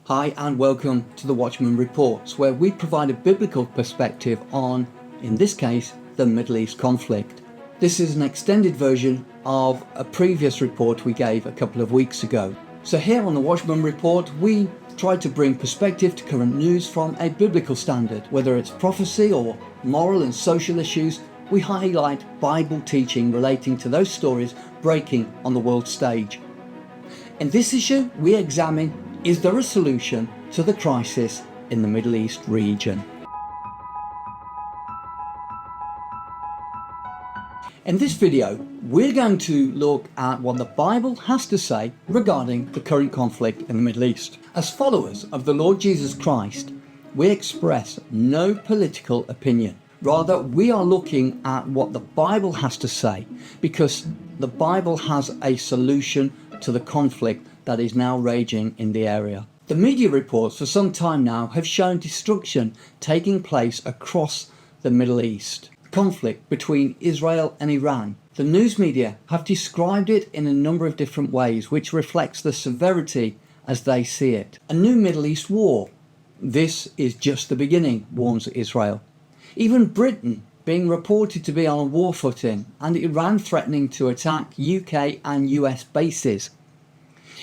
Hi and welcome to the Watchman Reports, where we provide a biblical perspective on, in this case, the Middle East conflict. This is an extended version of a previous report we gave a couple of weeks ago. So here on the Watchman Report, we try to bring perspective to current news from a biblical standard. Whether it's prophecy or moral and social issues, we highlight Bible teaching relating to those stories breaking on the world stage. In this issue, we examine, is there a solution to the crisis in the Middle East region? In this video, we're going to look at what the Bible has to say regarding the current conflict in the Middle East. As followers of the Lord Jesus Christ, we express no political opinion. Rather, we are looking at what the Bible has to say, because the Bible has a solution to the conflict that is now raging in the area. The media reports for some time now have shown destruction taking place across the Middle East. Conflict between Israel and Iran. The news media have described it in a number of different ways, which reflects the severity as they see it. A new Middle East war. This is just the beginning, warns Israel. Even Britain being reported to be on a war footing, and Iran threatening to attack UK and US bases.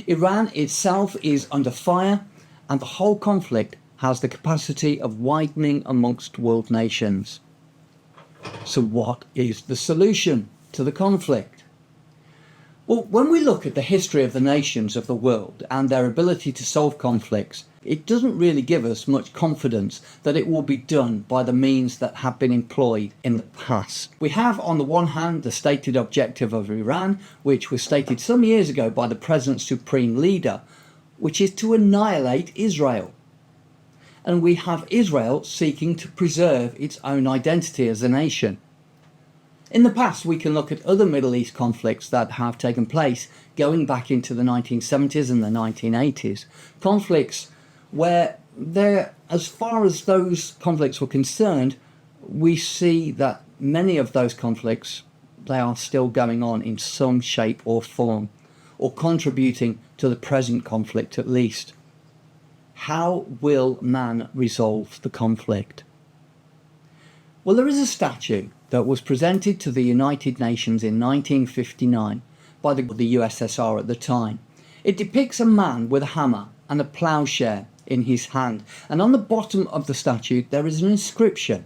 Iran itself is under fire, and the whole conflict has the capacity of widening amongst world nations. So what is the solution to the conflict? Well, when we look at the history of the nations of the world and their ability to solve conflicts, it doesn't really give us much confidence that it will be done by the means that have been employed in the past. We have, on the one hand, the stated objective of Iran, which was stated some years ago by the present supreme leader, which is to annihilate Israel. And we have Israel seeking to preserve its own identity as a nation. In the past, we can look at other Middle East conflicts that have taken place going back into the 1970s and the 1980s. Conflicts where as far as those conflicts were concerned, we see that many of those conflicts, they are still going on in some shape or form, or contributing to the present conflict at least. How will man resolve the conflict? Well, there is a statue that was presented to the United Nations in 1959 by the USSR at the time. It depicts a man with a hammer and a ploughshare in his hand, and on the bottom of the statue there is an inscription.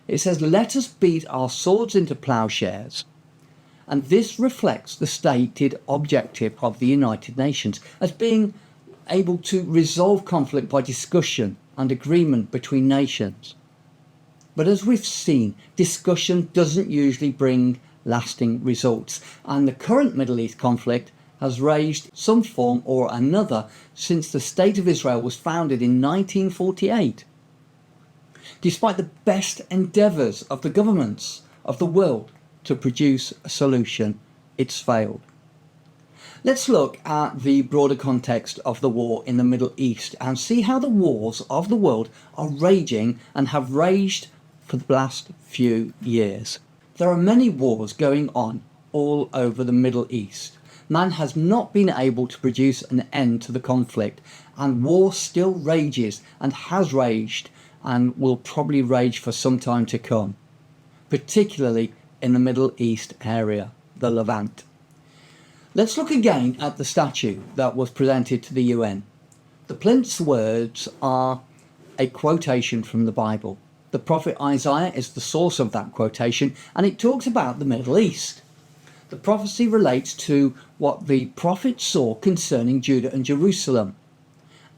It says, "Let us beat our swords into ploughshares." And this reflects the stated objective of the United Nations as being able to resolve conflict by discussion and agreement between nations. But as we've seen, discussion doesn't usually bring lasting results, and the current Middle East conflict has raged some form or another since the State of Israel was founded in 1948. Despite the best endeavours of the governments of the world to produce a solution, it's failed. Let's look at the broader context of the war in the Middle East and see how the wars of the world are raging and have raged for the last few years. There are many wars going on all over the Middle East. Man has not been able to produce an end to the conflict, and war still rages and has raged and will probably rage for some time to come, particularly in the Middle East area, the Levant. Let's look again at the statue that was presented to the UN. The plinth's words are a quotation from the Bible. The prophet Isaiah is the source of that quotation, and it talks about the Middle East. The prophecy relates to what the prophet saw concerning Judah and Jerusalem,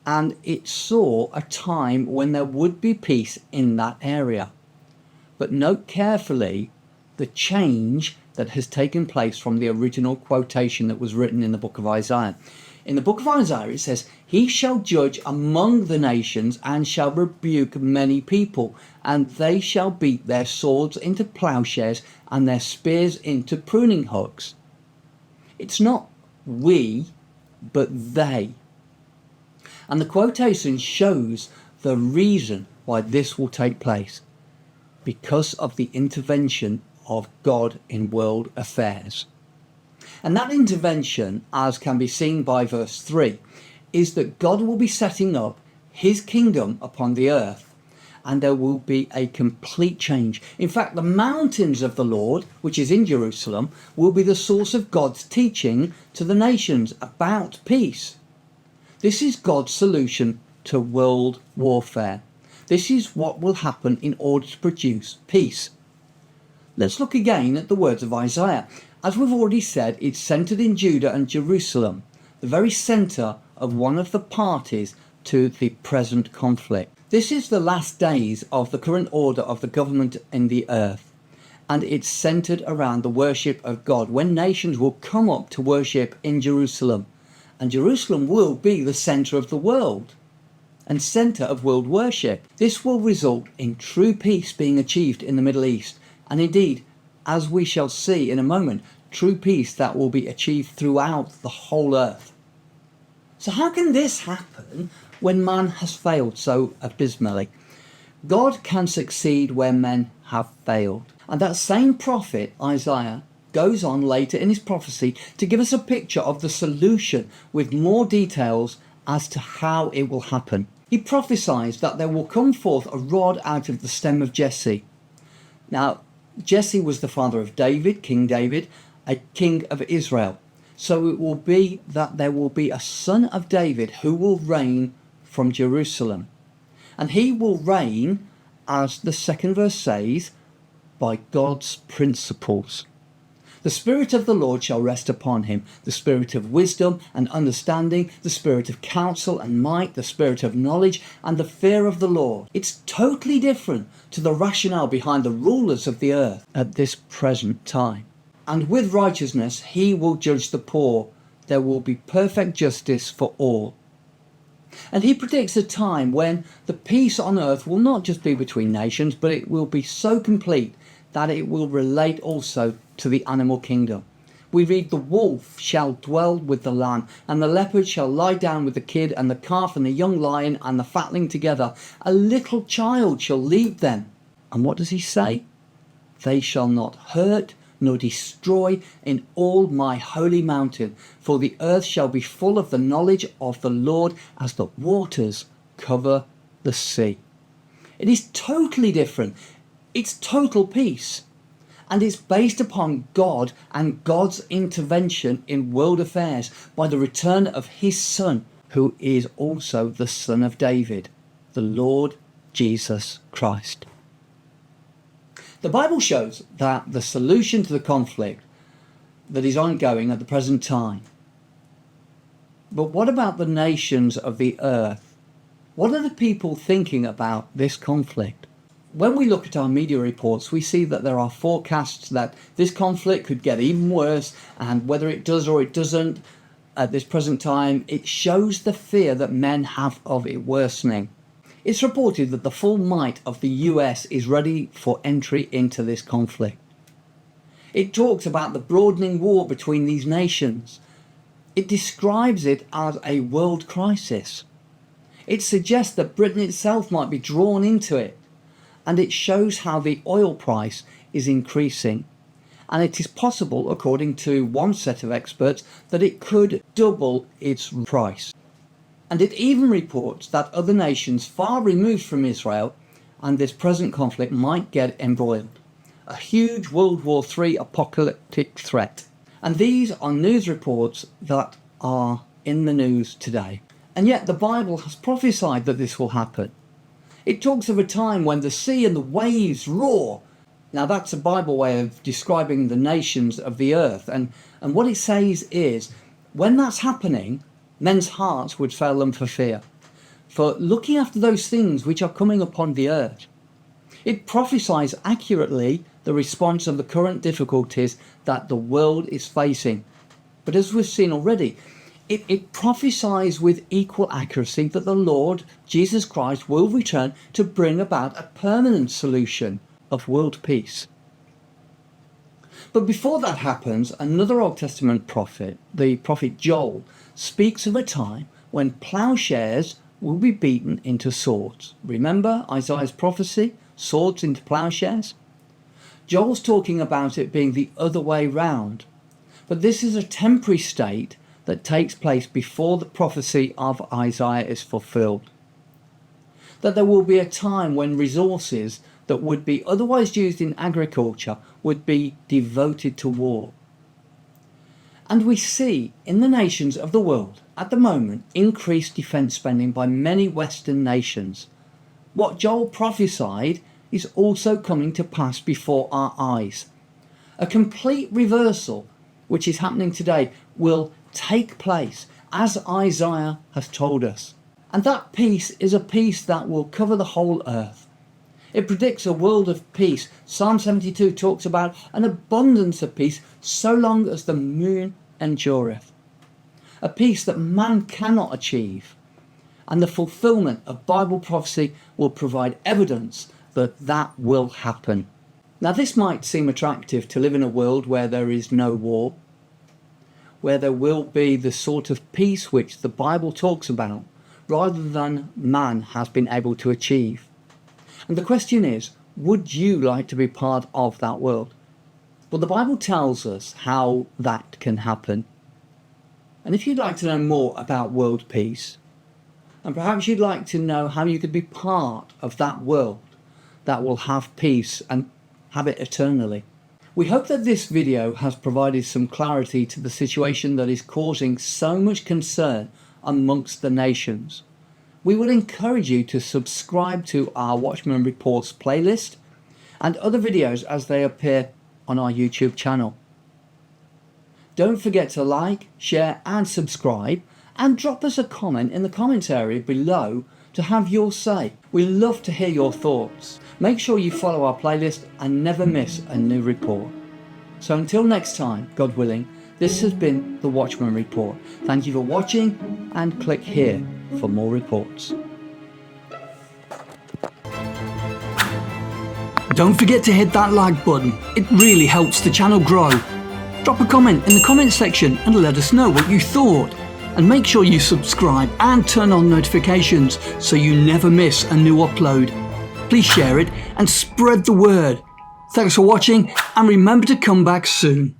and it saw a time when there would be peace in that area. But note carefully the change that has taken place from the original quotation that was written in the book of Isaiah. In the book of Isaiah it says, "He shall judge among the nations and shall rebuke many people, and they shall beat their swords into plowshares and their spears into pruning hooks." It's not we, but they. And the quotation shows the reason why this will take place. Because of the intervention of God in world affairs. And that intervention, as can be seen by verse 3, is that God will be setting up his kingdom upon the earth, and there will be a complete change. In fact, the mountains of the Lord, which is in Jerusalem, will be the source of God's teaching to the nations about peace. This is God's solution to world warfare. This is what will happen in order to produce peace. Let's look again at the words of Isaiah. As we've already said, it's centered in Judah and Jerusalem, the very center of one of the parties to the present conflict. This is the last days of the current order of the government in the earth, and it's centered around the worship of God, when nations will come up to worship in Jerusalem, and Jerusalem will be the center of the world and center of world worship. This will result in true peace being achieved in the Middle East, and indeed, as we shall see in a moment, true peace that will be achieved throughout the whole earth. So how can this happen when man has failed so abysmally? God can succeed where men have failed. And that same prophet, Isaiah, goes on later in his prophecy to give us a picture of the solution with more details as to how it will happen. He prophesies that there will come forth a rod out of the stem of Jesse. Now, Jesse was the father of David, King David, a king of Israel. So it will be that there will be a son of David who will reign from Jerusalem. And he will reign, as the second verse says, by God's principles. The Spirit of the Lord shall rest upon him, the Spirit of wisdom and understanding, the Spirit of counsel and might, the Spirit of knowledge and the fear of the Lord. It's totally different to the rationale behind the rulers of the earth at this present time. And with righteousness he will judge the poor. There will be perfect justice for all. And he predicts a time when the peace on earth will not just be between nations, but it will be so complete that it will relate also to the animal kingdom. We read, the wolf shall dwell with the lamb, and the leopard shall lie down with the kid, and the calf and the young lion and the fatling together. A little child shall lead them. And what does he say? They shall not hurt nor destroy in all my holy mountain, for the earth shall be full of the knowledge of the Lord as the waters cover the sea. It is totally different. It's total peace. And it's based upon God and God's intervention in world affairs by the return of his Son, who is also the Son of David, the Lord Jesus Christ. The Bible shows that the solution to the conflict that is ongoing at the present time. But what about the nations of the earth? What are the people thinking about this conflict? When we look at our media reports, we see that there are forecasts that this conflict could get even worse, and whether it does or it doesn't at this present time, it shows the fear that men have of it worsening. It's reported that the full might of the US is ready for entry into this conflict. It talks about the broadening war between these nations. It describes it as a world crisis. It suggests that Britain itself might be drawn into it. And it shows how the oil price is increasing. And it is possible, according to one set of experts, that it could double its price. And it even reports that other nations far removed from Israel and this present conflict might get embroiled. A huge World War III apocalyptic threat. And these are news reports that are in the news today. And yet the Bible has prophesied that this will happen. It talks of a time when the sea and the waves roar. Now that's a Bible way of describing the nations of the earth. And what it says is, when that's happening, men's hearts would fail them for fear, for looking after those things which are coming upon the earth. It prophesies accurately the response of the current difficulties that the world is facing. But as we've seen already, it prophesies with equal accuracy that the Lord Jesus Christ will return to bring about a permanent solution of world peace. But before that happens, another Old Testament prophet, the prophet Joel, speaks of a time when plowshares will be beaten into swords. Remember Isaiah's prophecy, swords into plowshares? Joel's talking about it being the other way round. But this is a temporary state that takes place before the prophecy of Isaiah is fulfilled. That there will be a time when resources that would be otherwise used in agriculture would be devoted to war. And we see in the nations of the world at the moment increased defence spending by many Western nations. What Joel prophesied is also coming to pass before our eyes. A complete reversal, which is happening today, will take place as Isaiah has told us. And that peace is a peace that will cover the whole earth. It predicts a world of peace. Psalm 72 talks about an abundance of peace so long as the moon endureth. A peace that man cannot achieve. And the fulfillment of Bible prophecy will provide evidence that that will happen. Now this might seem attractive, to live in a world where there is no war, where there will be the sort of peace which the Bible talks about, rather than man has been able to achieve. And the question is, would you like to be part of that world? Well, the Bible tells us how that can happen. And if you'd like to know more about world peace, and perhaps you'd like to know how you could be part of that world that will have peace and have it eternally, we hope that this video has provided some clarity to the situation that is causing so much concern amongst the nations. We would encourage you to subscribe to our Watchman Reports playlist and other videos as they appear on our YouTube channel. Don't forget to like, share and subscribe, and drop us a comment in the comments area below to have your say. We love to hear your thoughts. Make sure you follow our playlist and never miss a new report. So until next time, God willing, this has been the Watchman Report. Thank you for watching, and click here for more reports. Don't forget to hit that like button. It really helps the channel grow. Drop a comment in the comment section and let us know what you thought. And make sure you subscribe and turn on notifications so you never miss a new upload. Please share it and spread the word. Thanks for watching, and remember to come back soon.